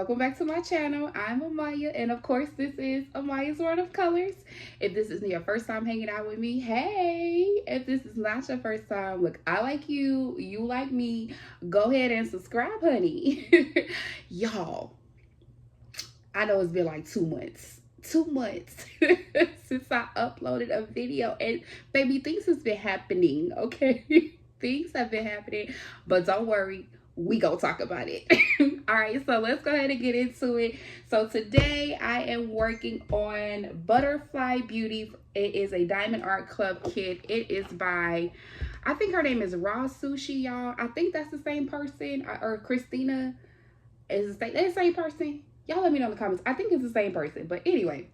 welcome back to my channel. I'm Amaya, and of course this is Amaya's World of Colors. If this is your first time hanging out with me, hey. If this is not your first time, look, I like you, you like me, go ahead and subscribe, honey. Y'all, I know it's been like 2 months since I uploaded a video, and baby, things has been happening, okay? Things have been happening, but don't worry, we gonna talk about it. All right, so let's go ahead and get into it. So today I am working on Butterfly Beauty. It is a Diamond Art Club kit. It is by, I think her name is Raw Sushi, y'all. I think that's the same person, or Christina is the same person. Y'all let me know in the comments. I think it's the same person, but anyway,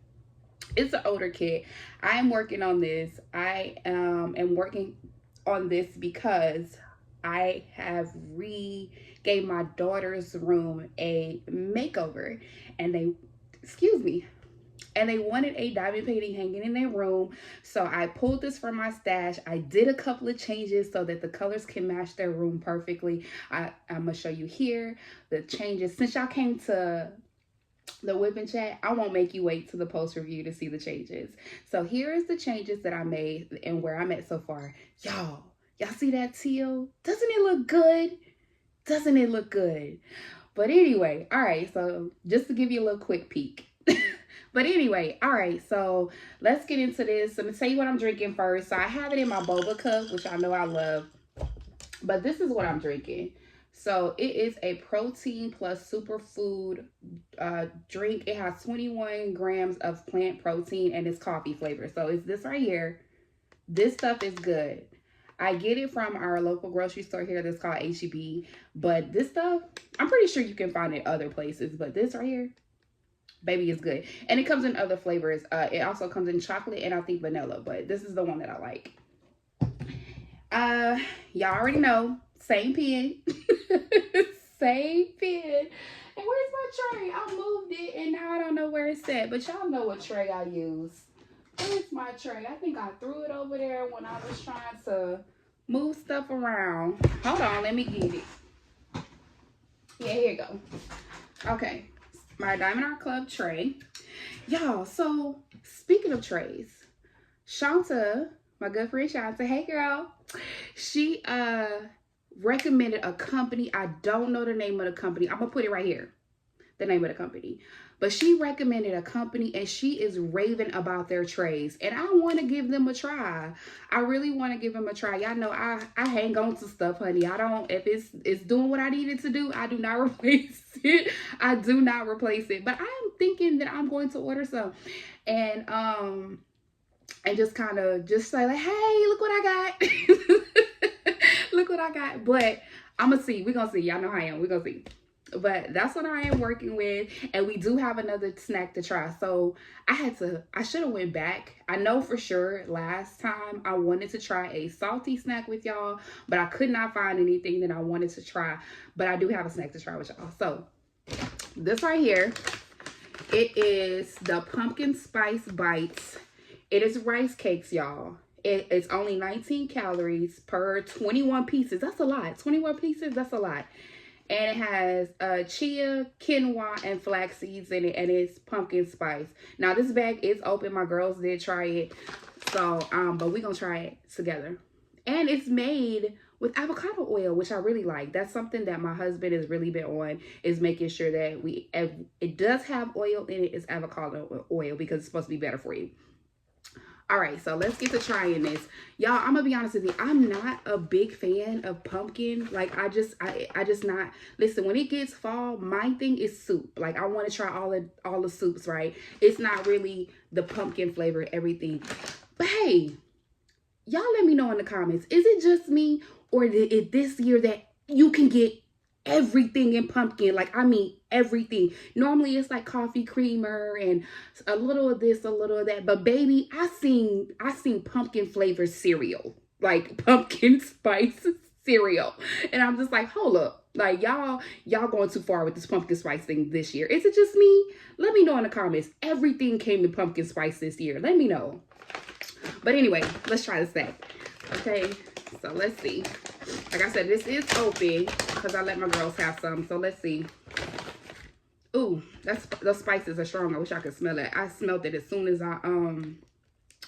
it's an older kit. I am working on this. I am working on this because I have gave my daughter's room a makeover, and they wanted a diamond painting hanging in their room. So I pulled this from my stash. I did a couple of changes so that the colors can match their room perfectly. I'm gonna show you here the changes. Since y'all came to the WIP-n-Chat, I won't make you wait to the post review to see the changes. So here is the changes that I made and where I'm at so far. Y'all see that teal? Doesn't it look good? Doesn't it look good? But anyway, all right, so just to give you a little quick peek. But anyway, all right, so let's get into this. I'm gonna tell you what I'm drinking first. So I have it in my boba cup, which I know I love, but this is what I'm drinking. So it is a protein plus superfood drink. It has 21 grams of plant protein and it's coffee flavor. So it's this right here. This stuff is good. I get it from our local grocery store here that's called H-E-B. But this stuff, I'm pretty sure you can find it other places. But this right here, baby, is good. And it comes in other flavors. It also comes in chocolate and I think vanilla. But this is the one that I like. Y'all already know. Same pen. Same pen. And where's my tray? I moved it and now I don't know where it's at. But y'all know what tray I use. Where's my tray? I think I threw it over there when I was trying to move stuff around. Hold on, let me get it. Yeah, here you go. Okay, my Diamond Art Club tray. Y'all, so speaking of trays, Shanta, my good friend Shanta, hey girl, she recommended a company. I don't know the name of the company. I'm gonna put it right here, the name of the company. But she recommended a company and she is raving about their trays. And I want to give them a try. I really want to give them a try. Y'all know I hang on to stuff, honey. I don't, if it's doing what I need it to do, I do not replace it. I do not replace it. But I am thinking that I'm going to order some. And just kind of just say like, hey, look what I got. Look what I got. But I'm going to see. We're going to see. Y'all know how I am. We're going to see. But that's what I am working with, and we do have another snack to try. So I should have went back. I know for sure last time I wanted to try a salty snack with y'all, but I could not find anything that I wanted to try. But I do have a snack to try with y'all. So this right here, it is the pumpkin spice bites. It is rice cakes, y'all. It's only 19 calories per 21 pieces. That's a lot. 21 pieces, that's a lot. And it has chia, quinoa, and flax seeds in it, and it's pumpkin spice. Now, this bag is open. My girls did try it. So, but we're going to try it together. And it's made with avocado oil, which I really like. That's something that my husband has really been on, is making sure that it does have oil in it. It's avocado oil because it's supposed to be better for you. All right, so let's get to trying this. Y'all, I'm gonna be honest with you. I'm not a big fan of pumpkin. Like, I just not. Listen, when it gets fall, my thing is soup. Like, I want to try all the soups, right? It's not really the pumpkin flavor, everything. But hey, y'all let me know in the comments. Is it just me, or is it this year that you can get everything in pumpkin? Like, I mean everything. Normally it's like coffee creamer and a little of this, a little of that, but baby, I seen pumpkin flavored cereal, like pumpkin spice cereal, and I'm just like, hold up, like y'all going too far with this pumpkin spice thing this year. Is it just me? Let me know in the comments. Everything came in pumpkin spice this year. Let me know. But anyway, let's try this thing. Okay, so let's see. Like I said, this is open because I let my girls have some. So let's see. Ooh, those spices are strong. I wish I could smell it. I smelled it as soon as I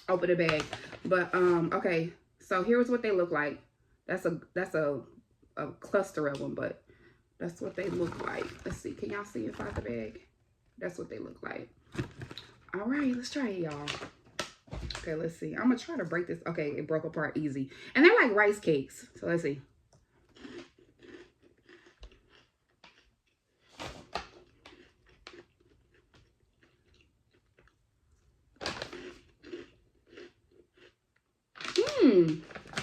opened the bag. But okay, so here's what they look like. That's a cluster of them, but that's what they look like. Let's see. Can y'all see inside the bag? That's what they look like. All right, let's try it, y'all. Okay, let's see. I'm gonna try to break this. Okay, it broke apart easy. And they're like rice cakes. So let's see.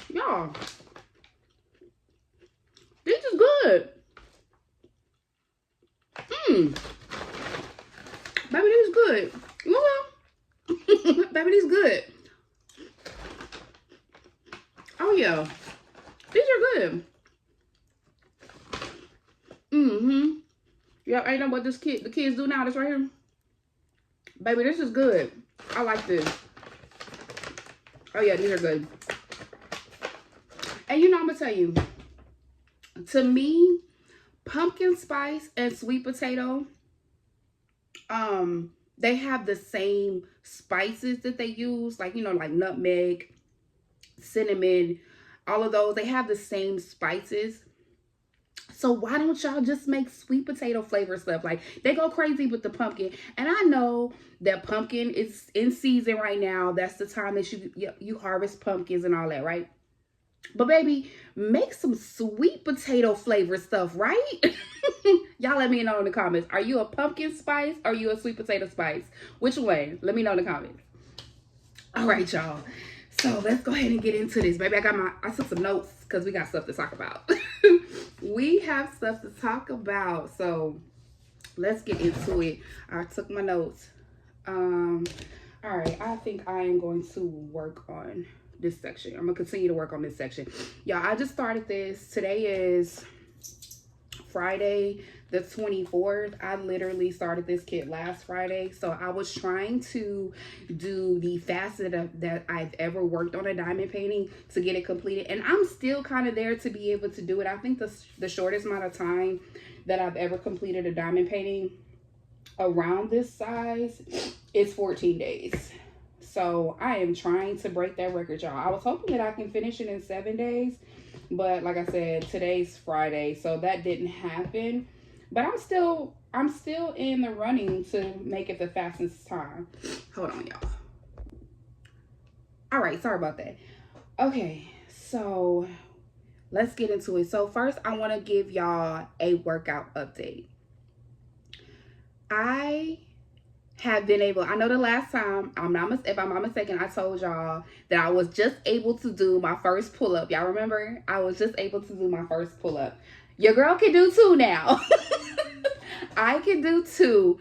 Y'all. This is good. Baby, this is good. Baby, this is good. Oh yeah. These are good. Y'all ain't know what the kids do now. This right here. Baby, this is good. I like this. Oh yeah, these are good. And you know, I'm gonna tell you, to me, pumpkin spice and sweet potato, they have the same spices that they use, like, you know, like nutmeg, cinnamon, all of those. They have the same spices. So why don't y'all just make sweet potato flavor stuff? Like, they go crazy with the pumpkin. And I know that pumpkin is in season right now. That's the time that you harvest pumpkins and all that, right? But baby, make some sweet potato flavor stuff, right? Y'all let me know in the comments. Are you a pumpkin spice or are you a sweet potato spice? Which way? Let me know in the comments. All right, y'all. So let's go ahead and get into this. Baby, I took some notes because we got stuff to talk about. We have stuff to talk about. So let's get into it. I took my notes. All right, I think I am going to work on this section. I'm gonna continue to work on this section. Y'all, I just started this. Today is Friday the 24th. I literally started this kit last Friday. So I was trying to do the fastest that I've ever worked on a diamond painting to get it completed. And I'm still kind of there to be able to do it. I think the shortest amount of time that I've ever completed a diamond painting around this size is 14 days. So I am trying to break that record, y'all. I was hoping that I can finish it in 7 days. But like I said, today's Friday, so that didn't happen. But I'm still in the running to make it the fastest time. Hold on, y'all. All right, sorry about that. Okay, so let's get into it. So first, I want to give y'all a workout update. I have been able, I know the last time, if I'm not mistaken, I told y'all that I was just able to do my first pull-up. Y'all remember? I was just able to do my first pull-up. Your girl can do 2 now. I can do 2.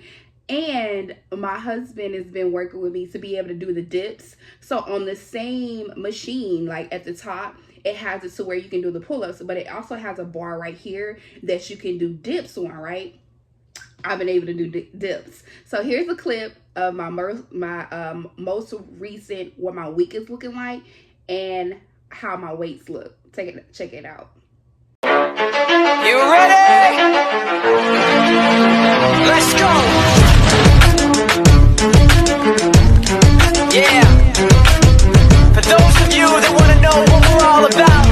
And my husband has been working with me to be able to do the dips. So on the same machine, like at the top, it has it to where you can do the pull-ups, but it also has a bar right here that you can do dips on, right? I've been able to do dips. So here's a clip of my most recent, what my week is looking like and how my weights look. Check it out. You ready? Let's go. Yeah. For those of you that want to know what we're all about,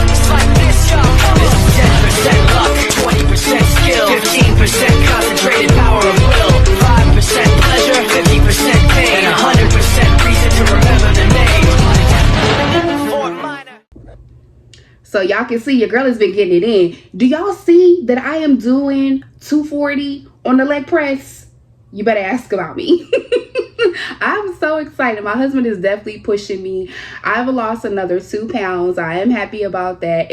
it's like this, y'all. This is 10% luck, 20% skill, 15% concentrated power of will, 5% pleasure, 50% pain, and 100% reason to remember the name. Fort Minor. So y'all can see your girl has been getting it in. Do y'all see that I am doing 240 on the leg press? You better ask about me. I'm so excited. My husband is definitely pushing me. I've lost another 2 pounds. I am happy about that.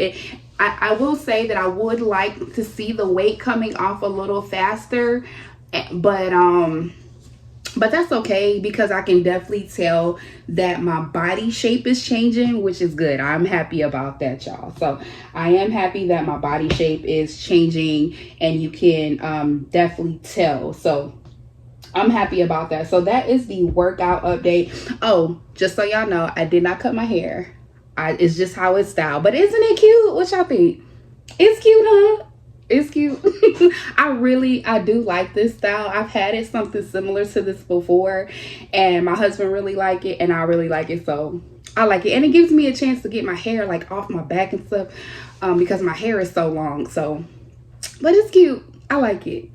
I will say that I would like to see the weight coming off a little faster, but that's okay because I can definitely tell that my body shape is changing, which is good. I'm happy about that, y'all. So I am happy that my body shape is changing and you can definitely tell. So I'm happy about that. So that is the workout update. Oh, just so y'all know, I did not cut my hair. It's just how it's styled. But isn't it cute? What y'all think? It's cute, huh? It's cute. I do like this style. I've had it something similar to this before, and my husband really like it, and I really like it, so I like it. And it gives me a chance to get my hair like off my back and stuff, because my hair is so long. So, but it's cute. I like it.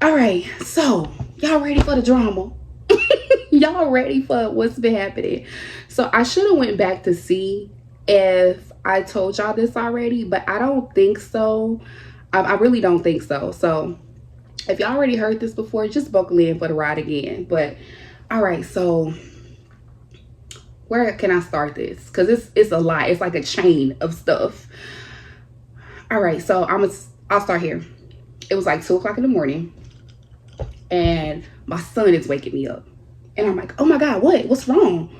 All right, so y'all ready for the drama? Y'all ready for what's been happening? So I should have went back to see if I told y'all this already, but I don't think so. I really don't think so. So if y'all already heard this before, just buckle in for the ride again. But all right, so where can I start this? Because it's a lot. It's like a chain of stuff. All right, so I'll start here. It was like 2 o'clock in the morning, and my son is waking me up, and I'm like, oh my God, what's wrong?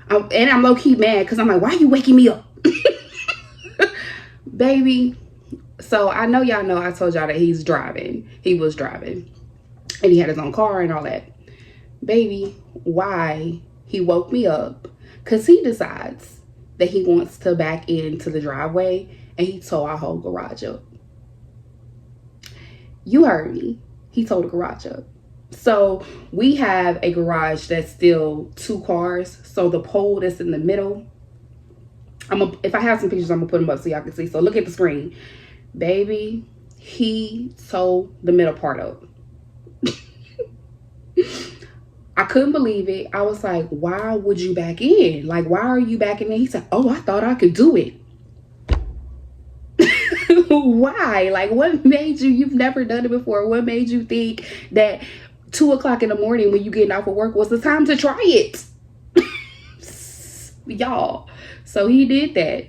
And I'm low-key mad because I'm like, why are you waking me up? Baby, so I know y'all know I told y'all that he was driving, and he had his own car and all that. Baby, why he woke me up? Because he decides that he wants to back into the driveway, and he tore our whole garage up. You heard me. He tore the garage up. So we have a garage that's still 2 cars. So the pole that's in the middle, if I have some pictures, I'm gonna put them up so y'all can see. So look at the screen. Baby, he tore the middle part up. I couldn't believe it. I was like, why would you back in? Like, why are you backing in? He said, oh, I thought I could do it. Why? Like, what made you've never done it before? What made you think that 2 o'clock in the morning when you getting off of work was the time to try it? Y'all. So he did that.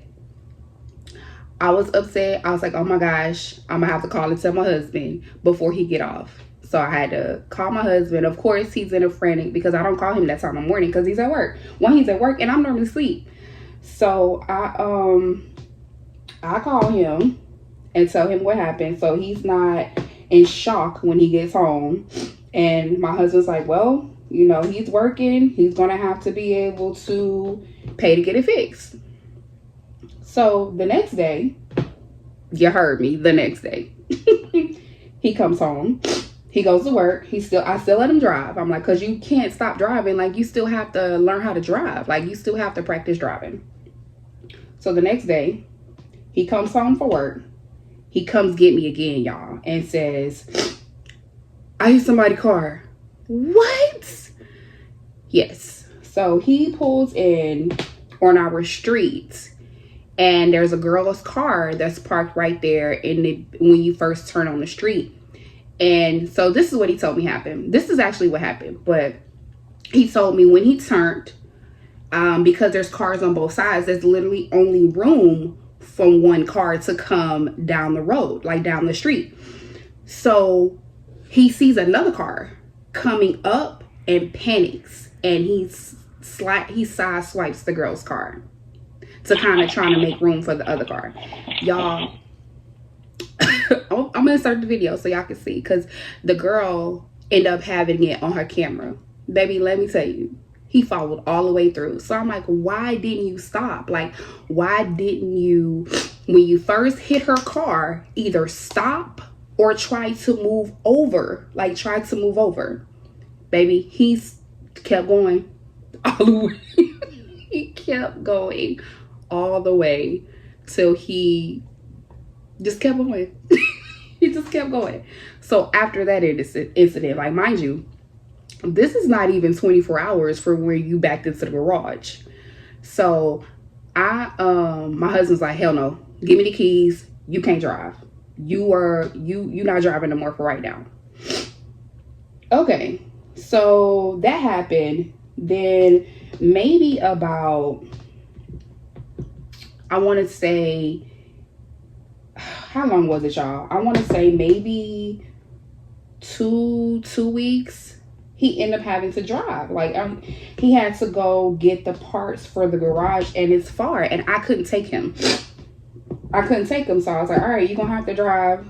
I was upset. I was like, oh my gosh, I'm gonna have to call and tell my husband before he get off. So I had to call my husband. Of course, he's in a frantic because I don't call him that time of morning because he's at work. When he's at work, and I'm normally asleep. So I call him and tell him what happened, so he's not in shock when he gets home. And my husband's like, well, you know, he's working. He's gonna have to be able to pay to get it fixed. So the next day, you heard me, the next day, he comes home. He goes to work. I still let him drive. I'm like, because you can't stop driving. Like, you still have to learn how to drive. Like, you still have to practice driving. So the next day, he comes home from work. He comes get me again, y'all, and says, I hit somebody's car. What? Yes. So he pulls in on our street, and there's a girl's car that's parked right there when you first turn on the street. And so this is what he told me happened. This is actually what happened, but he told me when he turned, because there's cars on both sides, there's literally only room for one car to come down the road, like down the street. So he sees another car coming up and panics, and he side swipes the girl's car to kind of trying to make room for the other car. Y'all, I'm gonna insert the video so y'all can see, because the girl ended up having it on her camera. Baby, let me tell you, he followed all the way through. So I'm like, why didn't you stop? Like, why didn't you, when you first hit her car, either stop or try to move over? Like, try to move over. Baby, he's kept going all the way. He kept going all the way till he just kept going. He just kept going. So after that incident, like, mind you, this is not even 24 hours from where you backed into the garage. So my husband's like, hell no, give me the keys. You can't drive. You're not driving no more for right now. Okay, so that happened. Then maybe about, I want to say, how long was it, y'all? I want to say maybe two weeks. He ended up having to drive. Like, he had to go get the parts for the garage, and it's far, and I couldn't take him. So I was like, all right, you're gonna have to drive.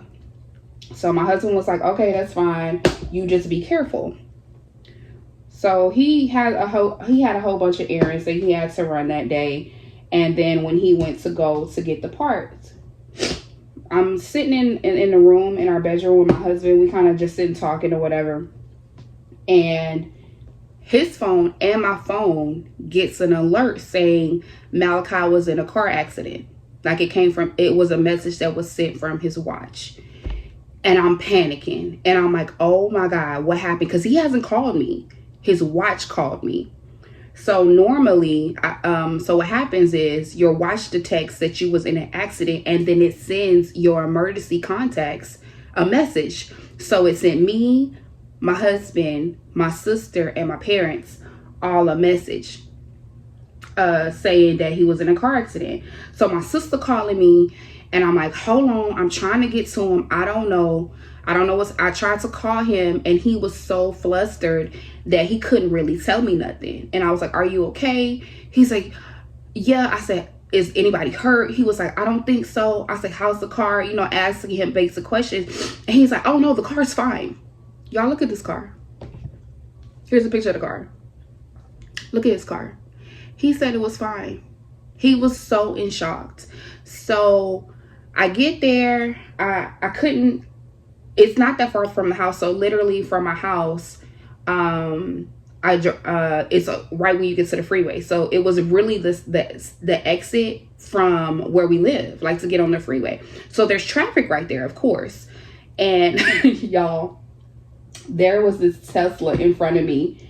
So my husband was like, okay, that's fine. You just be careful. So he had a whole bunch of errands that he had to run that day. And then when he went to go to get the parts, I'm sitting in the room in our bedroom with my husband. We kind of just sitting talking or whatever. And his phone and my phone gets an alert saying Malachi was in a car accident. Like it was a message that was sent from his watch. And I'm panicking. And I'm like, oh my God, what happened? Because he hasn't called me. His watch called me. So normally, so what happens is your watch detects that you was in an accident, and then it sends your emergency contacts a message. So it sent me, my husband, my sister, and my parents all a message saying that he was in a car accident. So my sister calling me, and I'm like, hold on, I'm trying to get to him. I don't know I tried to call him, and he was so flustered that he couldn't really tell me nothing. And I was like, are you okay? He's like, yeah. I said, is anybody hurt? He was like, I don't think so. I said, how's the car? You know, asking him basic questions. And he's like, oh no, the car's fine. Y'all look at this car. Here's a picture of the car. Look at his car. He said it was fine. He was so in shock. So I get there. I couldn't, it's not that far from the house. So literally from my house, it's right when you get to the freeway. So it was really the exit from where we live, like to get on the freeway. So there's traffic right there, of course. And y'all, there was this Tesla in front of me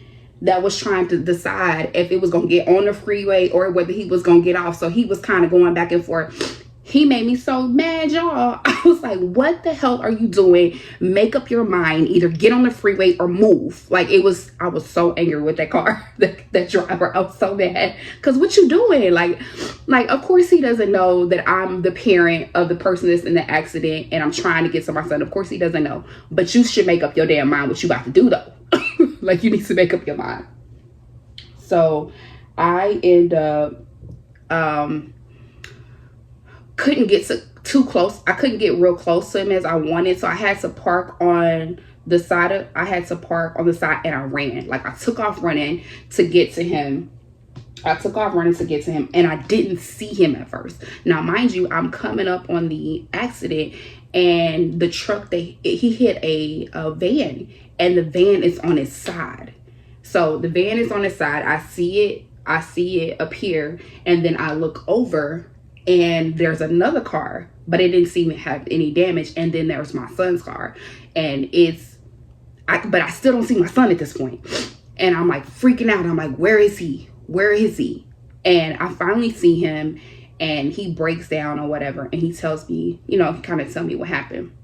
that was trying to decide if it was going to get on the freeway or whether he was going to get off. So he was kind of going back and forth. He made me so mad, y'all. I was like, what the hell are you doing? Make up your mind. Either get on the freeway or move. Like, I was so angry with that car, that driver. I was so mad. Because what you doing? Like, of course he doesn't know that I'm the parent of the person that's in the accident and I'm trying to get to my son. Of course he doesn't know. But you should make up your damn mind what you about to do, though. Like, you need to make up your mind. So I end up couldn't get too close. I couldn't get real close to him as I wanted. So I had to park on the side and I ran. Like, I took off running to get to him. And I didn't see him at first. Now, mind you, I'm coming up on the accident, and the truck, he hit a van, and the van is on his side. So the van is on his side. I see it appear, and then I look over, and there's another car, but it didn't seem to have any damage. And then there's my son's car, and but I still don't see my son at this point. And I'm like freaking out. I'm like, where is he? Where is he? And I finally see him, and he breaks down or whatever. And he tells me, he kind of tell me what happened.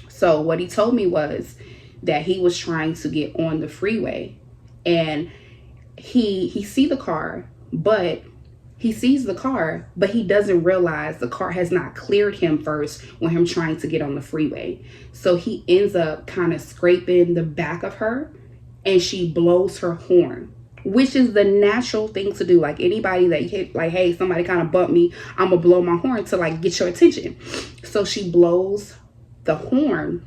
So what he told me was that he was trying to get on the freeway, and he sees the car, but he doesn't realize the car has not cleared him first when him trying to get on the freeway. So he ends up kind of scraping the back of her, and she blows her horn, which is the natural thing to do. Like, anybody that you hit, like, hey, somebody kind of bumped me, I'm gonna blow my horn to like get your attention. So she blows the horn.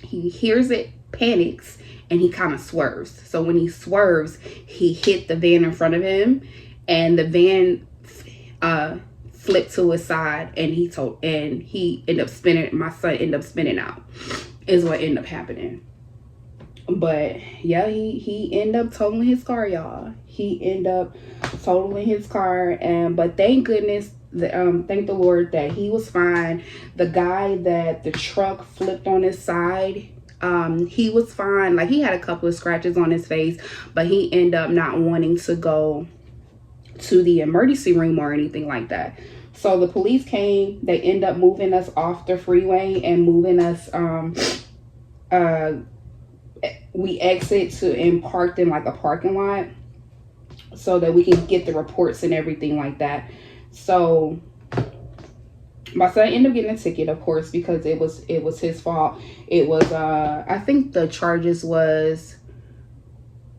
He hears it, panics, and he kind of swerves. So when he swerves, he hit the van in front of him, and the van flipped to his side, and he ended up spinning. My son ended up spinning out, is what ended up happening. But yeah, he ended up totaling his car, y'all. He ended up totaling his car, but thank goodness, thank the Lord that he was fine. The guy that the truck flipped on his side, he was fine. Like, he had a couple of scratches on his face, but he ended up not wanting to go to the emergency room or anything like that. So the police came. They end up moving us off the freeway and moving us. We exit and parked in like a parking lot so that we can get the reports and everything like that. So my son ended up getting a ticket, of course, because it was his fault. It was I think the charges was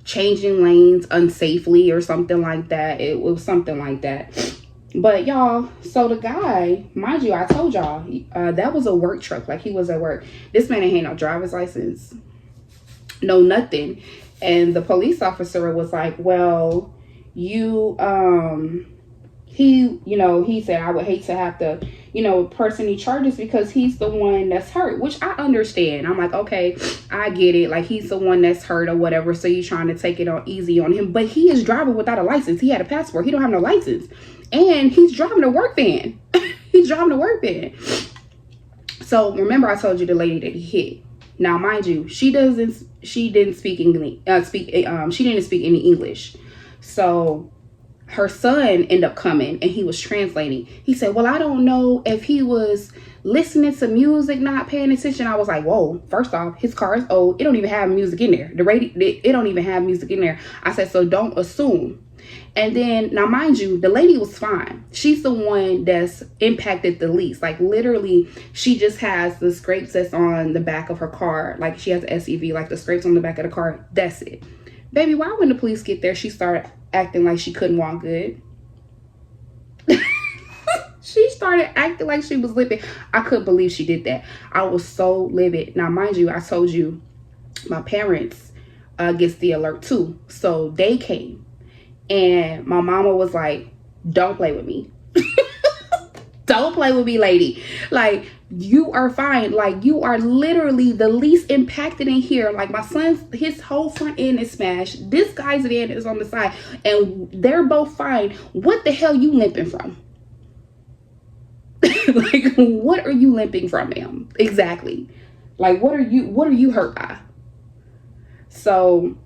changing lanes unsafely or something like that. It was something like that. But y'all, so the guy, mind you, I told y'all that was a work truck. Like, he was at work. This man ain't had no driver's license, no nothing. And the police officer was like, well, he said, I would hate to have to person he charges because he's the one that's hurt, which I understand. I'm like, okay, I get it. Like, he's the one that's hurt or whatever, so you're trying to take it easy on him. But he is driving without a license. He had a passport. He don't have no license. And he's driving a work van. He's driving a work van. So remember I told you the lady that he hit. Now, mind you, she didn't speak English. She didn't speak any English. So her son ended up coming and he was translating. He said, well, I don't know if he was listening to music, not paying attention. I was like, whoa, first off, his car is old. It don't even have music in there. The radio, it don't even have music in there. I said, so don't assume. And then, now mind you, the lady was fine. She's the one that's impacted the least. Like, literally, she just has the scrapes that's on the back of her car. Like, she has an SUV, like the scrapes on the back of the car. That's it. Baby, why when the police get there, she started acting like she couldn't walk good? She started acting like she was livid. I couldn't believe she did that. I was so livid. Now, mind you, I told you, my parents gets the alert too. So they came. And my mama was like, don't play with me. Don't play with me, lady. Like, you are fine. Like, you are literally the least impacted in here. Like, my son's, his whole front end is smashed. This guy's end is on the side. And they're both fine. What the hell you limping from? Like, what are you limping from, ma'am? Exactly. Like, what are you hurt by? So,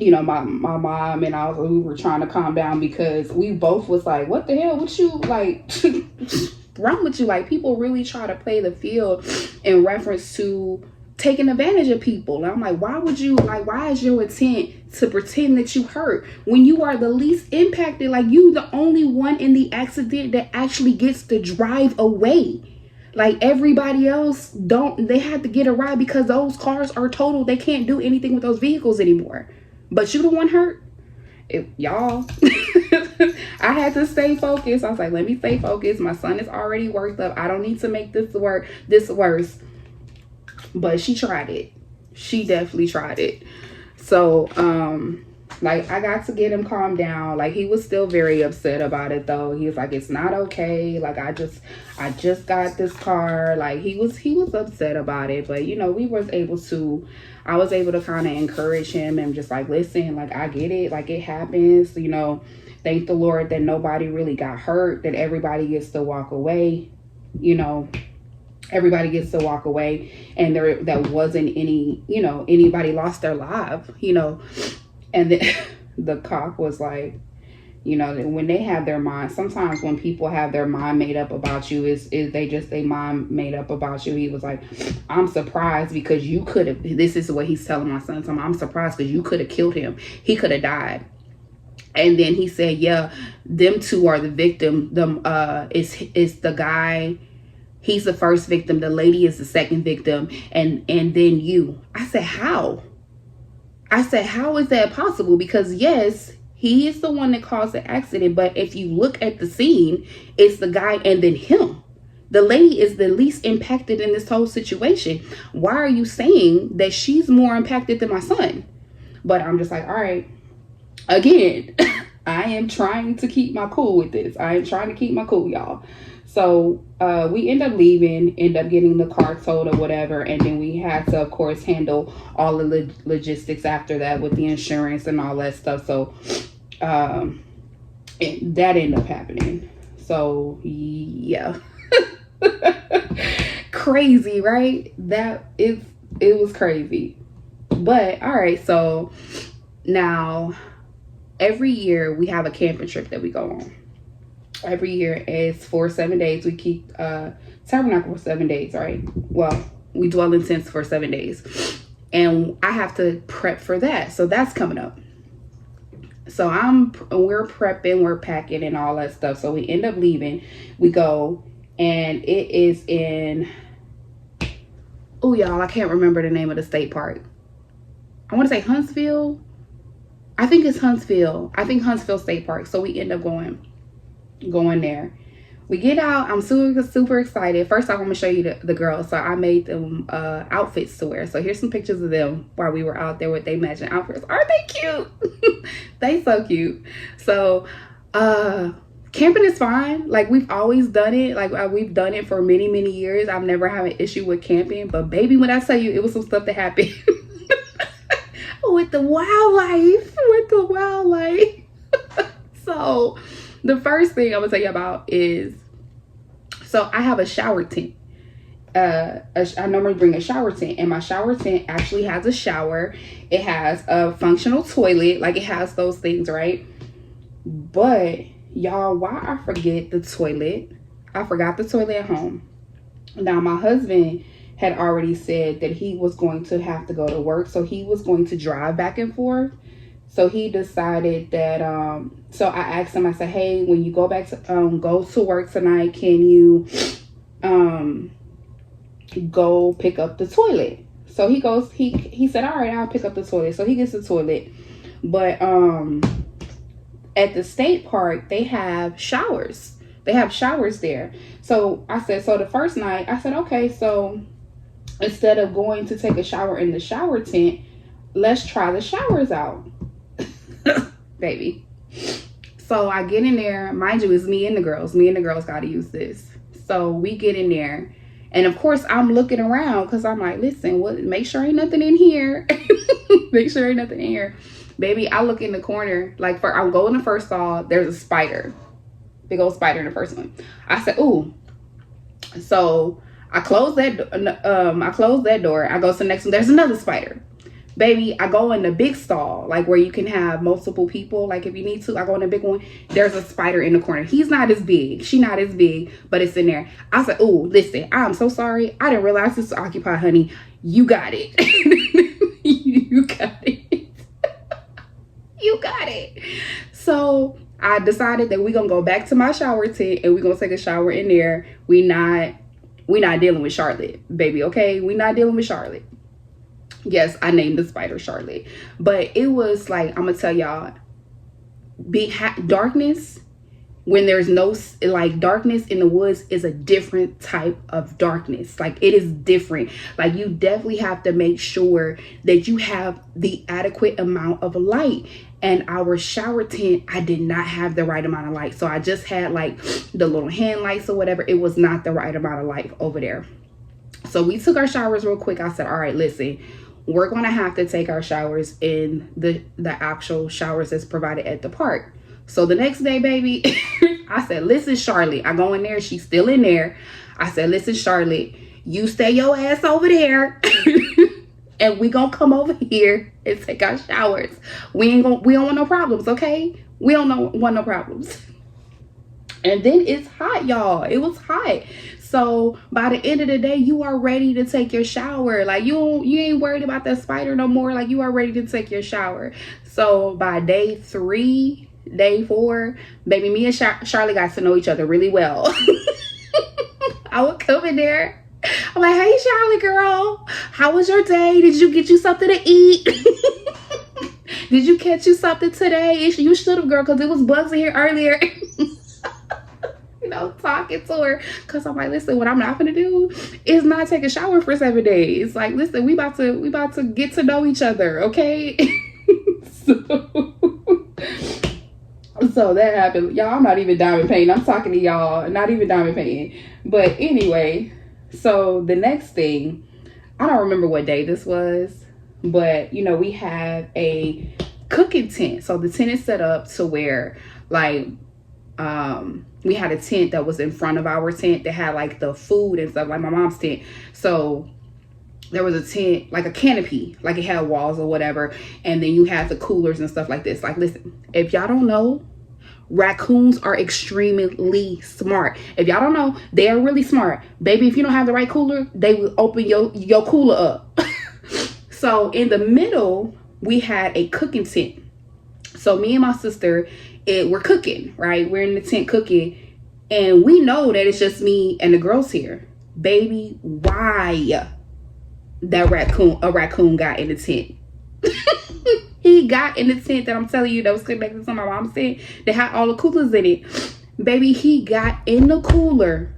my mom and we were trying to calm down because we both was like, what the hell? What you, like, wrong with you? Like, people really try to play the field in reference to taking advantage of people. And I'm like, why would you, like, why is your intent to pretend that you hurt when you are the least impacted? Like, you the only one in the accident that actually gets to drive away. Like, everybody else they have to get a ride because those cars are totaled. They can't do anything with those vehicles anymore. But you the one hurt. Y'all. I had to stay focused. I was like, let me stay focused. My son is already worked up. I don't need to make this worse. But she tried it. She definitely tried it. So, like, I got to get him calmed down. Like, he was still very upset about it, though. He was like, it's not okay. Like, I just got this car. Like, he was upset about it. But, I was able to kind of encourage him and just like, listen, like, I get it. Like, it happens, thank the Lord that nobody really got hurt, that everybody gets to walk away, everybody gets to walk away, and that wasn't anybody lost their life, and then the cop was like, when they have their mind, sometimes when people have their mind made up about you, they mind made up about you. He was like, I'm surprised because you could have, this is what he's telling my son. I'm surprised because you could have killed him. He could have died. And then he said, yeah, them two are the victim. It's the guy. He's the first victim. The lady is the second victim. And then you. I said, how? How is that possible? Because yes, he is the one that caused the accident. But if you look at the scene, it's the guy and then him. The lady is the least impacted in this whole situation. Why are you saying that she's more impacted than my son? But I'm just like, all right. Again, I am trying to keep my cool with this. I am trying to keep my cool, y'all. So we end up leaving, end up getting the car towed or whatever. And then we had to, of course, handle all the logistics after that with the insurance and all that stuff. So that ended up happening. So, yeah. Crazy, right? It was crazy. But, all right. So now every year we have a camping trip that we go on. Every year it's for 7 days. We keep tabernacle for 7 days, right? Well, we dwell in tents for 7 days, and I have to prep for that. So that's coming up. So we're prepping, we're packing and all that stuff. So we end up leaving. We go, and it is in, oh y'all, I can't remember the name of the state park. I want to say Huntsville. I think it's Huntsville. I think Huntsville State Park. So we end up going there. We get out. I'm super excited. First off, I'm gonna show you the girls. So I made them outfits to wear. So here's some pictures of them while we were out there with their matching outfits. Aren't they cute? They so cute. So camping is fine. Like, we've always done it. Like, we've done it for many, many years. I've never had an issue with camping. But baby, when I tell you, it was some stuff that happened with the wildlife. So the first thing I'm gonna tell you about is, so I have a shower tent. I normally bring a shower tent, and my shower tent actually has a shower. It has a functional toilet. Like, it has those things, right? But y'all, why I forget the toilet? I forgot the toilet at home. Now, my husband had already said that he was going to have to go to work, so he was going to drive back and forth. So he decided that, so I asked him, I said, hey, when you go back to, go to work tonight, can you, go pick up the toilet? So he goes, he said, all right, I'll pick up the toilet. So he gets the toilet. But, at the state park, they have showers. They have showers there. So I said, so the first night, I said, okay, so instead of going to take a shower in the shower tent, let's try the showers out. Baby. So I get in there. Mind you, it's me and the girls. Me and the girls got to use this. So we get in there. And of course, I'm looking around because I'm like, listen, what? Make sure ain't nothing in here. Make sure ain't nothing in here. Baby, I look in the corner. Like, I'll go in the first stall. There's a spider. Big old spider in the first one. I said, ooh. So I close that door. I go to the next one. There's another spider. Baby, I go in the big stall, like where you can have multiple people. Like, if you need to, I go in the big one. There's a spider in the corner. He's not as big. She not as big, but it's in there. I said, ooh, listen, I'm so sorry. I didn't realize this was occupied, honey. You got it. You got it. You got it. So I decided that we're gonna go back to my shower tent and we're gonna take a shower in there. We not dealing with Charlotte, baby. Okay, we not dealing with Charlotte. Yes, I named the spider Charlotte, but it was like, I'm gonna tell y'all, darkness, when there's no, like, darkness in the woods is a different type of darkness. Like, it is different. Like, you definitely have to make sure that you have the adequate amount of light. And our shower tent, I did not have the right amount of light. So I just had like the little hand lights or whatever. It was not the right amount of light over there. So we took our showers real quick. I said, all right, listen, we're going to have to take our showers in the actual showers that's provided at the park. So the next day, baby, I said, listen, Charlotte, I go in there. She's still in there. I said, listen, Charlotte, you stay your ass over there. And we gonna come over here and take our showers. We don't want no problems, okay? We don't want no problems. And then it's hot, y'all. It was hot. So by the end of the day, you are ready to take your shower. Like, you ain't worried about that spider no more. Like, you are ready to take your shower. So by day 3, day 4, baby, me and Charlotte got to know each other really well. I would come in there. I'm like, hey, Charlotte, girl, how was your day? Did you get you something to eat? Did you catch you something today? You should have, girl, because it was bugs in here earlier. You know, talking to her. Because I'm like, listen, what I'm not going to do is not take a shower for 7 days. Like, listen, we about to get to know each other, okay? So that happened. Y'all, I'm not even diamond painting. I'm talking to y'all, not even diamond painting. But anyway, so the next thing, I don't remember what day this was, but you know, we have a cooking tent. So the tent is set up to where, like, we had a tent that was in front of our tent that had like the food and stuff, like my mom's tent. So there was a tent, like a canopy, like it had walls or whatever, and then you had the coolers and stuff like this. Like, listen, if y'all don't know, raccoons are extremely smart. If y'all don't know, they are really smart. Baby, if you don't have the right cooler, they will open your cooler up. So in the middle, we had a cooking tent. So me and my sister, we're cooking, right? We're in the tent cooking, and we know that it's just me and the girls here. Baby, why a raccoon got in the tent? He got in the tent that I'm telling you that was connected to my mom's tent that had all the coolers in it. Baby, he got in the cooler.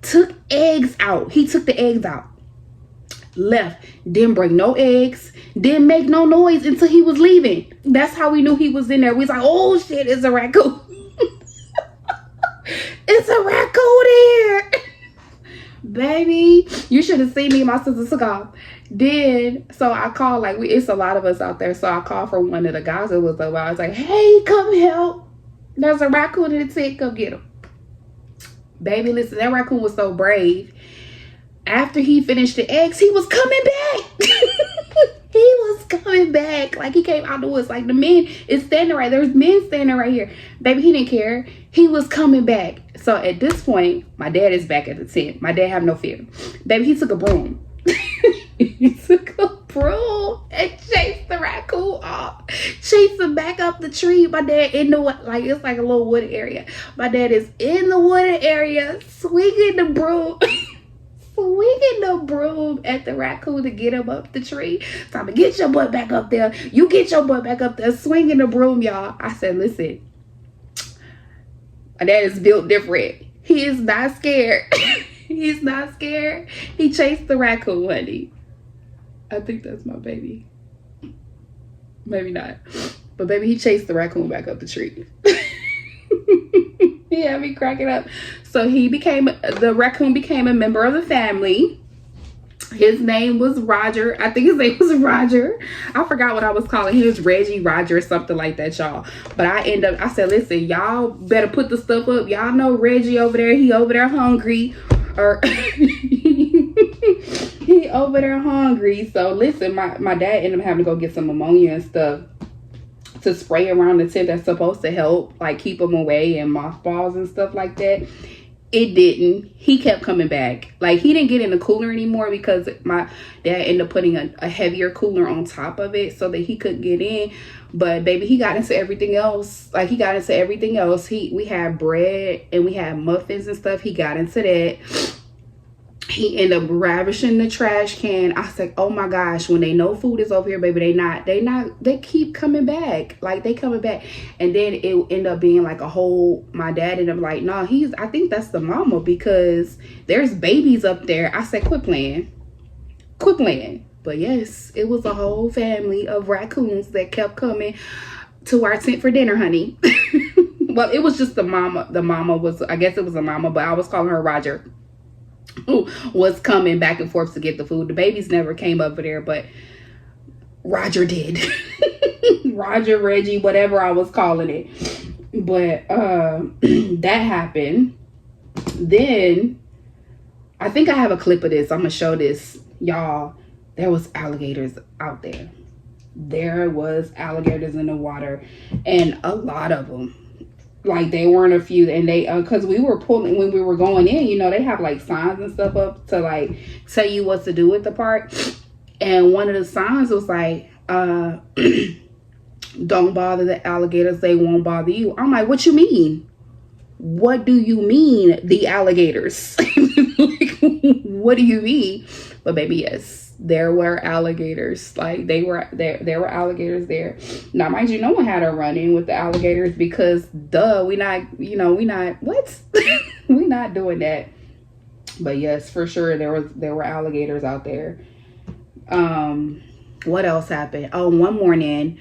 Took eggs out. He took the eggs out. Left. Didn't break no eggs. Didn't make no noise until he was leaving. That's how we knew he was in there. We was like, oh shit, it's a raccoon. It's a raccoon here. Baby, you should have seen me and my sister took off. Then, so I called, like, it's a lot of us out there. So I called for one of the guys that was over. I was like, hey, come help. There's a raccoon in the tent. Come get him. Baby, listen, that raccoon was so brave. After he finished the eggs, he was coming back. He was coming back. Like, he came out the woods. Like, the men is standing right. There's men standing right here. Baby, he didn't care. He was coming back. So at this point, my dad is back at the tent. My dad have no fear. Baby, he took a broom. He took a broom and chased the raccoon off. Chased him back up the tree. My dad in the, like, it's like a little wooded area. My dad is in the wooded area, swinging the broom. Swinging the broom at the raccoon to get him up the tree. Time to get your butt back up there. You get your butt back up there, swinging the broom, y'all. I said, listen, my dad is built different. He is not scared. He's not scared. He chased the raccoon, honey. I think that's my baby. Maybe not. But baby, he chased the raccoon back up the tree. He had me cracking up. So the raccoon became a member of the family. His name was Roger. I think his name was Roger. I forgot what I was calling him. He was Reggie, Roger, or something like that, y'all. But I said, listen, y'all better put the stuff up. Y'all know Reggie over there. He over there hungry. Or he over there hungry. So listen, my dad ended up having to go get some ammonia and stuff to spray around the tent that's supposed to help, like, keep them away and mothballs and stuff like that. It didn't. He kept coming back. Like, he didn't get in the cooler anymore because my dad ended up putting a heavier cooler on top of it so that he couldn't get in. But baby, he got into everything else. Like, he got into everything else. We had bread and we had muffins and stuff. He got into that. He ended up ravishing the trash can. I was like, oh my gosh, when they know food is over here, baby, they keep coming back. Like, they coming back. And then it ended up being like my dad ended up like, no, I think that's the mama because there's babies up there. I said, quit playing. Quit playing. But yes, it was a whole family of raccoons that kept coming to our tent for dinner, honey. Well, it was just the mama. The mama was, I guess it was a mama, but I was calling her Roger, who was coming back and forth to get the food. The babies never came over there, but Roger did. Roger, Reggie, whatever I was calling it. But that happened. Then I think I have a clip of this. I'm gonna show this, y'all. There was alligators out there. There was alligators in the water, and a lot of them. Like, they weren't a few, and they because we were pulling when we were going in, you know, they have like signs and stuff up to like tell you what to do with the park. And one of the signs was like, don't bother the alligators, they won't bother you. I'm like, what you mean? What do you mean, the alligators? Like, what do you mean? But baby, yes, there were alligators. Like, there were alligators there. Now, mind you, no one had a run-in with the alligators because we not what? We not doing that. But yes, for sure, there were alligators out there. What else happened? Oh, one morning,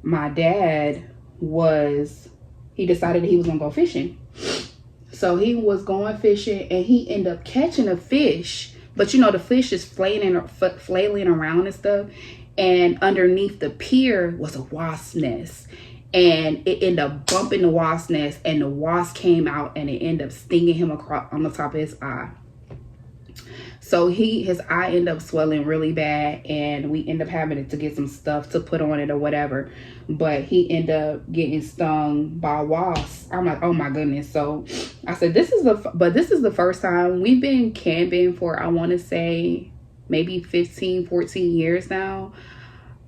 my dad he decided he was gonna go fishing. So he was going fishing and he ended up catching a fish. But you know, the fish is flailing around and stuff. And underneath the pier was a wasp nest. And it ended up bumping the wasp nest. And the wasp came out and it ended up stinging him across on the top of his eye. So his eye ended up swelling really bad. And we ended up having to get some stuff to put on it or whatever. But he ended up getting stung by wasps. I'm like, oh my goodness. So I said, this is the first time we've been camping for, I want to say, maybe 15, 14 years now.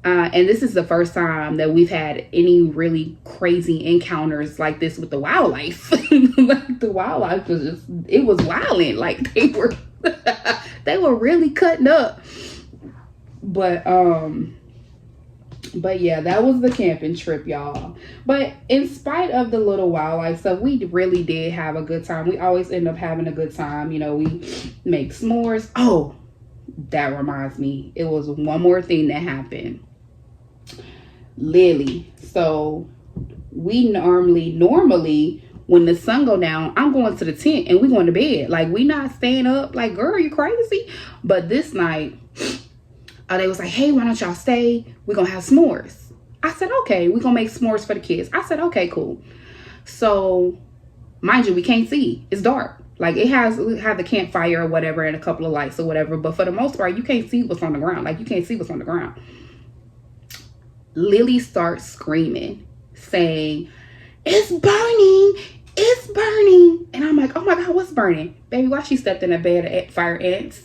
And this is the first time that we've had any really crazy encounters like this with the wildlife. Like, the wildlife it was wilding. Like, they were really cutting up. But yeah, that was the camping trip, y'all. But in spite of the little wildlife stuff, we really did have a good time. We always end up having a good time. You know, we make s'mores. Oh, that reminds me, it was one more thing that happened. Lily. So we normally when the sun go down, I'm going to the tent and we going to bed. Like, we not staying up. Like, girl, you crazy? But this night, they was like, hey, why don't y'all stay? We're going to have s'mores. I said, okay, we're going to make s'mores for the kids. I said, okay, cool. So, mind you, we can't see. It's dark. Like, it has the campfire or whatever and a couple of lights or whatever. But for the most part, you can't see what's on the ground. Like, you can't see what's on the ground. Lily starts screaming, saying, it's burning. It's burning. And I'm like, oh my God, what's burning? Baby, why she stepped in a bed of fire ants?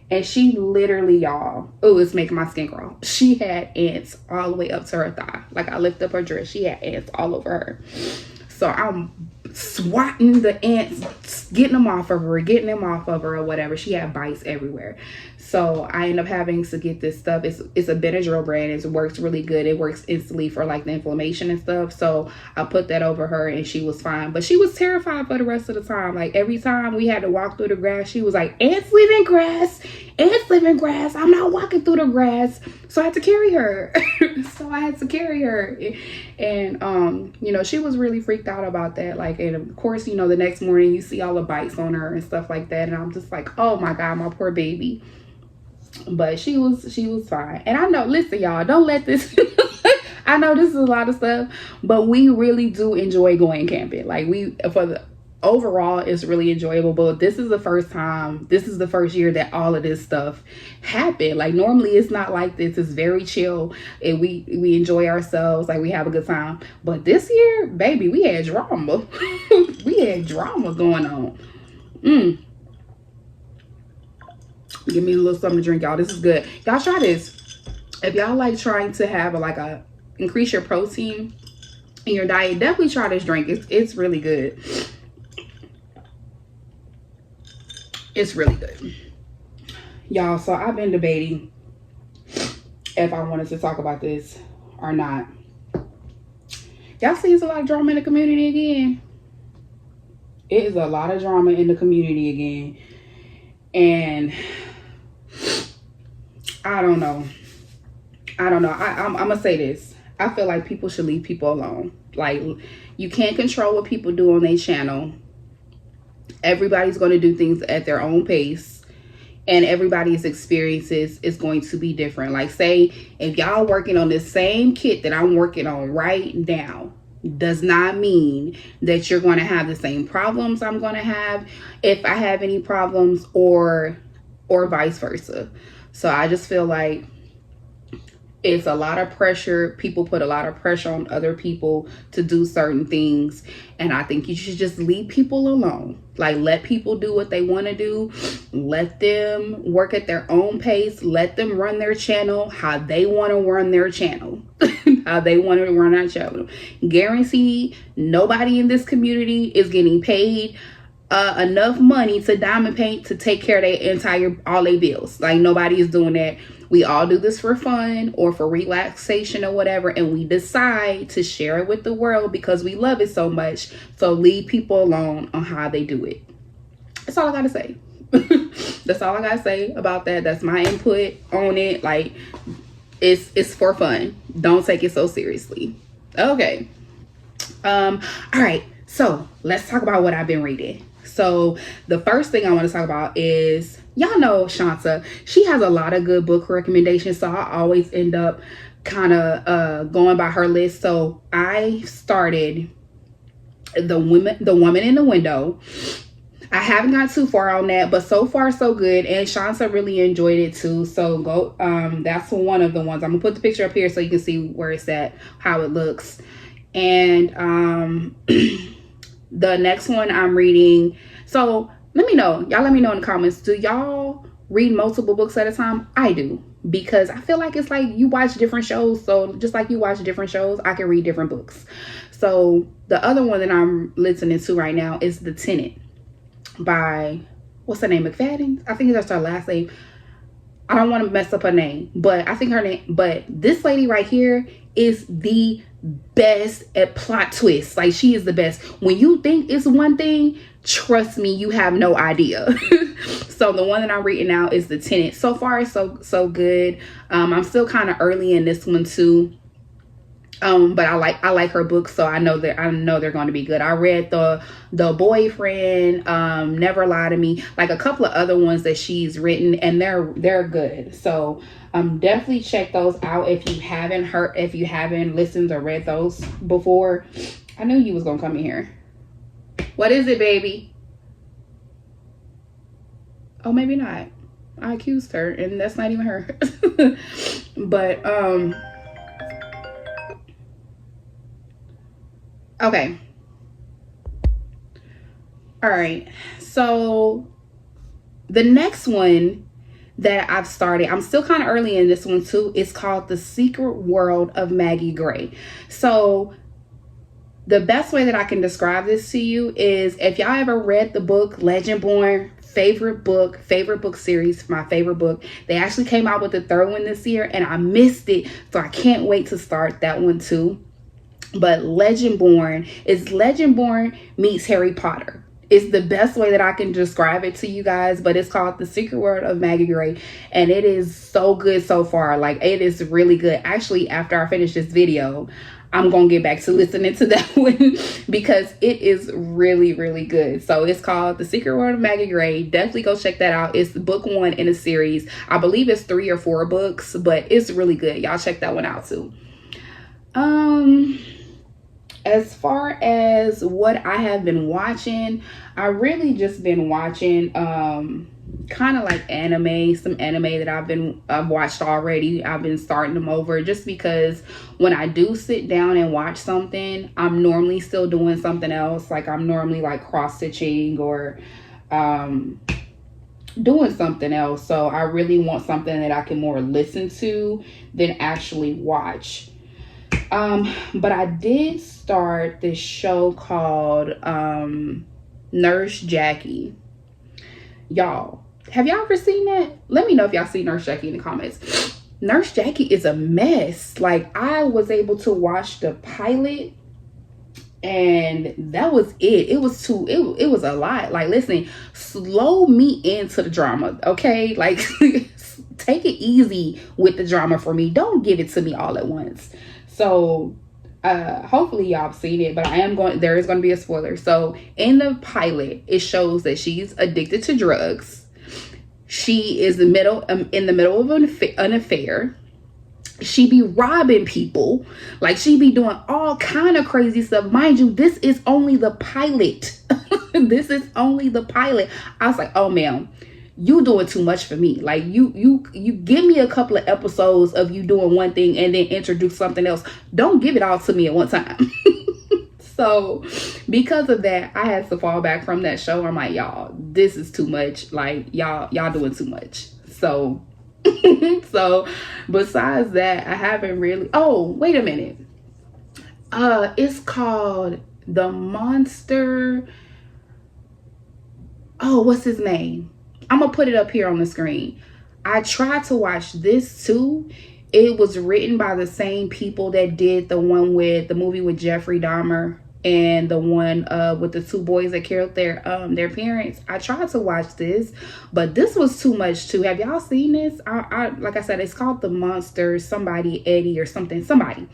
And she literally, y'all, oh, it's making my skin crawl. She had ants all the way up to her thigh. Like, I lifted up her dress. She had ants all over her. So I'm swatting the ants, getting them off of her or whatever. She had bites everywhere. So I end up having to get this stuff. It's a Benadryl brand. It works really good. It works instantly for like the inflammation and stuff. So I put that over her and she was fine. But she was terrified for the rest of the time. Like, every time we had to walk through the grass, she was like, ants live in grass. Ants live in grass. I'm not walking through the grass. So I had to carry her. And, you know, she was really freaked out about that. Like, and of course, you know, the next morning you see all the bites on her and stuff like that. And I'm just like, oh my God, my poor baby. But she was fine. And I know, listen, y'all, don't let this I know this is a lot of stuff, but we really do enjoy going camping. Like, overall, it's really enjoyable. But this is the first year that all of this stuff happened. Like, normally it's not like this. It's very chill and we enjoy ourselves. Like, we have a good time. But this year, baby, we had drama. We had drama going on. Give me a little something to drink, y'all. This is good. Y'all try this. If y'all like trying to have increase your protein in your diet, definitely try this drink. It's really good. It's really good. Y'all, so I've been debating if I wanted to talk about this or not. Y'all see it's a lot of drama in the community again. It is a lot of drama in the community again. And I don't know. I'm gonna say this. I feel like people should leave people alone. Like, you can't control what people do on their channel. Everybody's going to do things at their own pace, and everybody's experiences is going to be different. Like, say if y'all working on the same kit that I'm working on right now, does not mean that you're going to have the same problems I'm going to have if I have any problems, or vice versa. So I just feel like it's a lot of pressure. People put a lot of pressure on other people to do certain things. And I think you should just leave people alone. Like, let people do what they want to do. Let them work at their own pace. Let them run their channel how they want to run their channel. How they want to run their channel. Guaranteed, nobody in this community is getting paid enough money to diamond paint to take care of all their bills. Like, nobody is doing that. We all do this for fun or for relaxation or whatever, and we decide to share it with the world because we love it so much. So leave people alone on how they do it. That's all I gotta say. That's all I gotta say about that. That's my input on it. Like, it's for fun. Don't take it so seriously. Okay. All right. So let's talk about what I've been reading. So the first thing I want to talk about is, y'all know Shanta. She has a lot of good book recommendations. So I always end up kind of going by her list. So I started The Woman in the Window. I haven't got too far on that, but so far so good. And Shanta really enjoyed it too. So go, that's one of the ones. I'm gonna put the picture up here so you can see where it's at, how it looks. And the next one I'm reading. So let me know. Y'all let me know in the comments. Do y'all read multiple books at a time? I do. Because I feel like it's like you watch different shows. So just like you watch different shows, I can read different books. So the other one that I'm listening to right now is The Tenant by, what's her name? McFadden? I think that's her last name. I don't want to mess up her name. But I think her name, but this lady right here is the best at plot twists. Like, she is the best. When you think it's one thing, trust me, you have no idea. So the one that I'm reading now is The Tenant. So far, it's so good. I'm still kind of early in this one too. But I like her books, so I know they're going to be good. I read the Boyfriend, Never Lie to Me, like a couple of other ones that she's written, and they're good. So definitely check those out if you haven't listened or read those before. I knew you was gonna come in here. What is it, baby? Oh, maybe not. I accused her, and that's not even her. But okay. All right. So the next one that I've started, I'm still kind of early in this one too. It's called The Secret World of Maggie Gray. So the best way that I can describe this to you is, if y'all ever read the book Legendborn, favorite book series, my favorite book. They actually came out with the third one this year, and I missed it, so I can't wait to start that one too. But Legendborn meets Harry Potter. It's the best way that I can describe it to you guys, but it's called The Secret World of Maggie Gray, and it is so good so far. Like, it is really good. Actually, after I finish this video, I'm gonna get back to listening to that one because it is really, really good. So it's called The Secret World of Maggie Gray. Definitely go check that out. It's book 1 in a series. I believe it's 3 or 4 books, but it's really good. Y'all check that one out too. As far as what I have been watching, I really just been watching kind of like some anime that I've watched already. I've been starting them over just because when I do sit down and watch something, I'm normally still doing something else. Like, I'm normally like cross stitching or doing something else. So I really want something that I can more listen to than actually watch. But I did start this show called Nurse Jackie. Y'all, have y'all ever seen that? Let me know if y'all see Nurse Jackie in the comments. Nurse Jackie is a mess. Like, I was able to watch the pilot, and that was it. It was a lot. Like, listen, slow me into the drama, okay? Like, take it easy with the drama for me. Don't give it to me all at once. So hopefully y'all have seen it, but there is going to be a spoiler. So in the pilot, it shows that she's addicted to drugs. She is in the middle of an affair. She be robbing people. Like, she be doing all kind of crazy stuff. Mind you, this is only the pilot. This is only the pilot. I was like, oh man, you doing too much for me. Like, you give me a couple of episodes of you doing one thing and then introduce something else. Don't give it all to me at one time. So because of that, I had to fall back from that show. I'm like, y'all, this is too much. Like, y'all doing too much. So so besides that, I haven't really. Oh, wait a minute. It's called The Monster. Oh, what's his name? I'm gonna put it up here on the screen. I tried to watch this too. It was written by the same people that did the one with the movie with Jeffrey Dahmer and the one with the 2 boys that killed their parents. I tried to watch this, but this was too much too. Have y'all seen this? I like I said, it's called The Monster, somebody Eddie or something, somebody.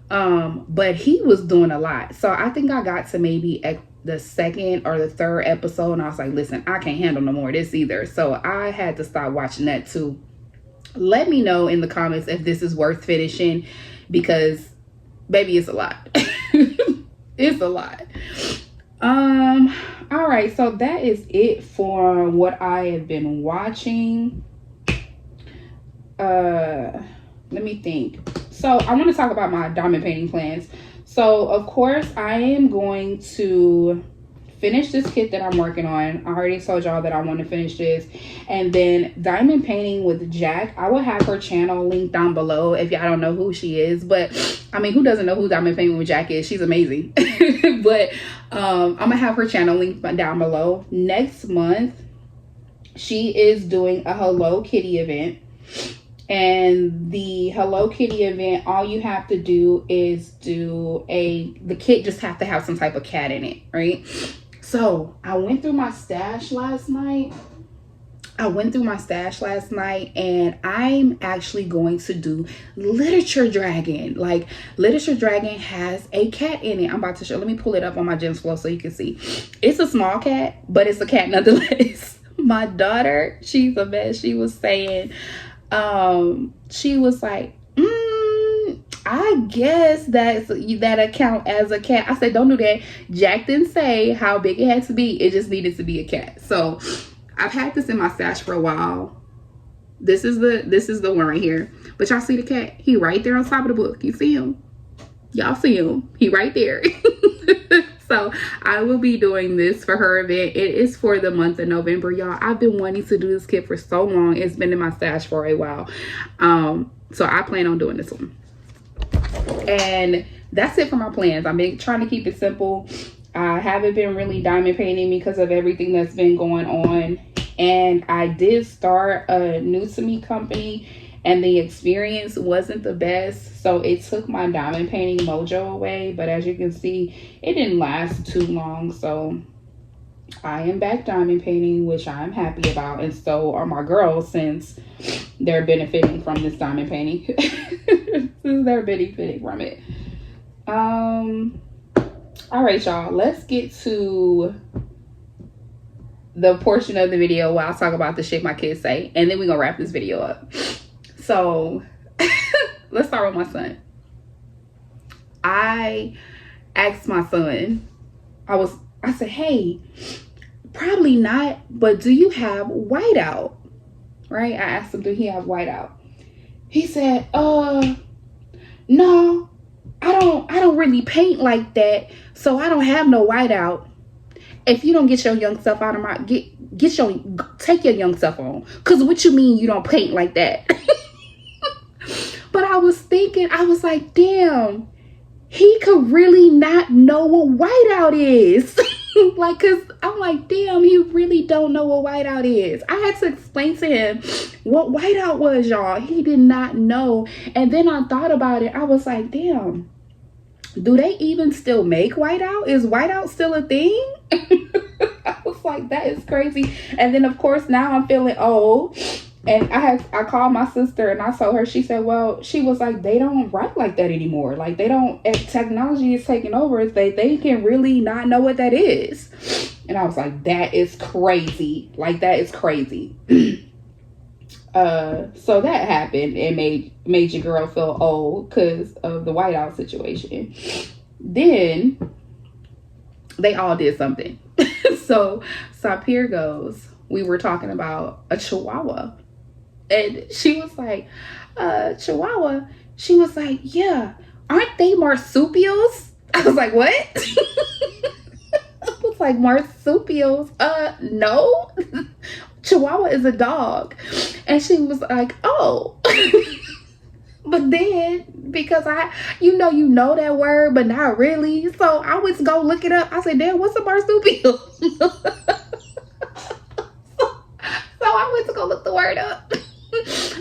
But he was doing a lot. So I think I got to maybe the 2nd or the 3rd episode, and I was like, listen, I can't handle no more of this either. So I had to stop watching that too. Let me know in the comments if this is worth finishing, because baby, it's a lot. It's a lot. All right, so that is it for what I have been watching. Let me think. So I want to talk about my diamond painting plans. So of course I am going to finish this kit that I'm working on. I already told y'all that I want to finish this. And then diamond painting with Jack, I will have her channel linked down below if y'all don't know who she is. But I mean, who doesn't know who diamond painting with Jack is? She's amazing. But I'm gonna have her channel linked down below. Next month she is doing a Hello Kitty event, And the Hello Kitty event, all you have to do is the kit just have to have some type of cat in it, right? So I went through my stash last night. And I'm actually going to do Literature Dragon. Like, Literature Dragon has a cat in it. I'm about to show. Let me pull it up on my Gems Flow so you can see. It's a small cat, but it's a cat nonetheless. My daughter, she's a mess. She was saying, she was like, I guess that account as a cat. I said, don't do that. Jack didn't say how big it had to be. It just needed to be a cat. So I've had this in my stash for a while. This is the one right here. But y'all see the cat? He right there on top of the book. You see him? Y'all see him? He right there. So I will be doing this for her event. It is for the month of November, y'all. I've been wanting to do this kit for so long. It's been in my stash for a while. So I plan on doing this one. And that's it for my plans. I've been trying to keep it simple. I haven't been really diamond painting because of everything that's been going on. And I did start a new to me company, and the experience wasn't the best. So it took my diamond painting mojo away. But as you can see, it didn't last too long. So I am back diamond painting, which I'm happy about. And so are my girls, since they're benefiting from this diamond painting. Since they're benefiting from it. All right, y'all, let's get to the portion of the video where I'll talk about the shit my kids say, and then we're gonna wrap this video up. So let's start with my son. I asked my son, I said, hey, probably not, but do you have whiteout? Right? I asked him, do he have whiteout? He said, no, I don't really paint like that, so I don't have no whiteout. If you don't get your young self out of my, take your young self on. Cause what you mean you don't paint like that? But I was thinking, I was like, damn, he could really not know what whiteout is. Like, cause I'm like, damn, he really don't know what whiteout is. I had to explain to him what whiteout was, y'all. He did not know. And then I thought about it. I was like, damn, do they even still make whiteout? Is whiteout still a thing? I was like, that is crazy. And then of course now I'm feeling old. And I called my sister and I told her, she said, well, she was like, they don't write like that anymore. Like, they don't, if technology is taking over, they can really not know what that is. And I was like, that is crazy. Like, that is crazy. So that happened and made your girl feel old because of the whiteout situation. Then they all did something. So Sapir goes, we were talking about a Chihuahua. And she was like, Chihuahua? She was like, yeah, aren't they marsupials? I was like, what? I was like, marsupials? No. Chihuahua is a dog. And she was like, oh. But then, because you know that word, but not really. So I was go look it up. I said, damn, what's a marsupial? So I went to go look the word up.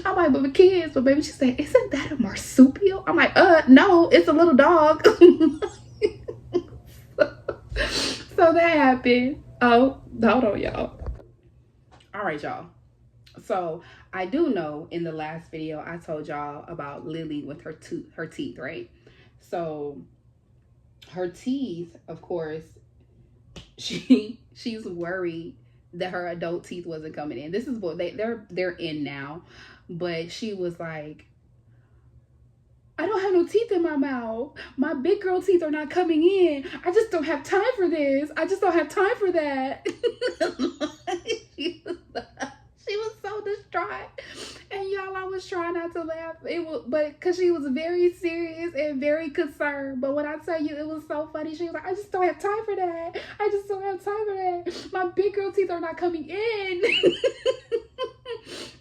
I'm like, but the kids, but baby, she said, isn't that a marsupial? I'm like, no, it's a little dog. So that happened. Oh, hold on, y'all. All right, y'all. So I do know in the last video I told y'all about Lily with her teeth, right? So her teeth, of course, she's worried that her adult teeth wasn't coming in. This is what they're in now, but she was like, I don't have no teeth in my mouth. My big girl teeth are not coming in. I just don't have time for this. I just don't have time for that. She was so distraught. And y'all, I was trying not to laugh. But because she was very serious and very concerned. But when I tell you, it was so funny. She was like, I just don't have time for that. I just don't have time for that. My big girl teeth are not coming in.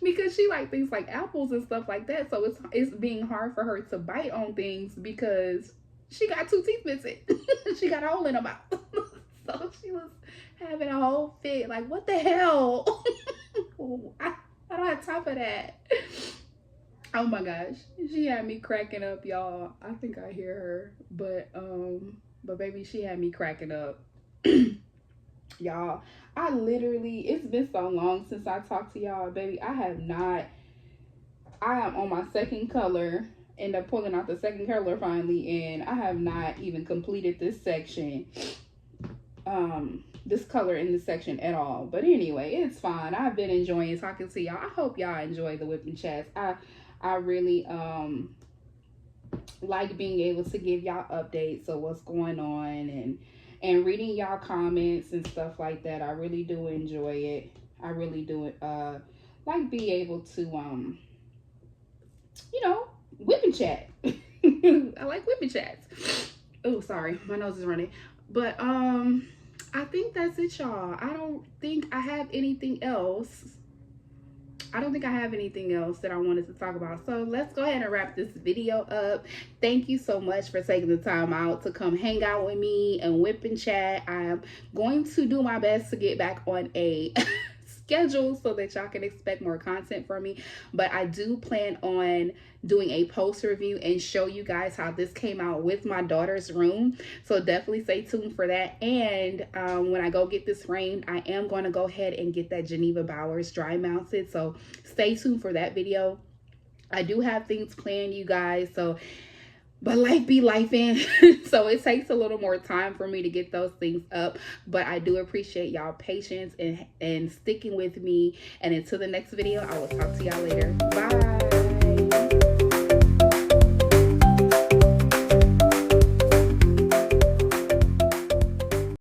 Because she like things like apples and stuff like that. So it's being hard for her to bite on things because she got 2 teeth missing. She got a hole in her mouth. So she was having a whole fit. Like, what the hell? I don't have time for that. Oh my gosh, she had me cracking up, y'all. I think I hear her, but baby, she had me cracking up. Y'all, I literally, it's been so long since I talked to y'all, baby. I am on my second color, end up pulling out the second color finally, and I have not even completed this section, this color in this section at all. But anyway, it's fine. I've been enjoying talking to y'all. I hope y'all enjoy the WIP-n-Chats. I really like being able to give y'all updates of what's going on, and reading y'all comments and stuff like that. I really do enjoy it. I really do like be able to you know, WIP-n-Chat. I like WIP-n-Chats. Oh, sorry, my nose is running. But I think that's it, y'all. I don't think I have anything else. I don't think I have anything else that I wanted to talk about. So let's go ahead and wrap this video up. Thank you so much for taking the time out to come hang out with me and WIP-n-Chat. I am going to do my best to get back on a schedule so that y'all can expect more content from me. But I do plan on doing a post review and show you guys how this came out with my daughter's room. So definitely stay tuned for that. And when I go get this framed, I am going to go ahead and get that Geneva Bowers dry mounted. So stay tuned for that video. I do have things planned, you guys. So but life be lifing. So it takes a little more time for me to get those things up. But I do appreciate y'all patience and sticking with me. And until the next video, I will talk to y'all later. Bye.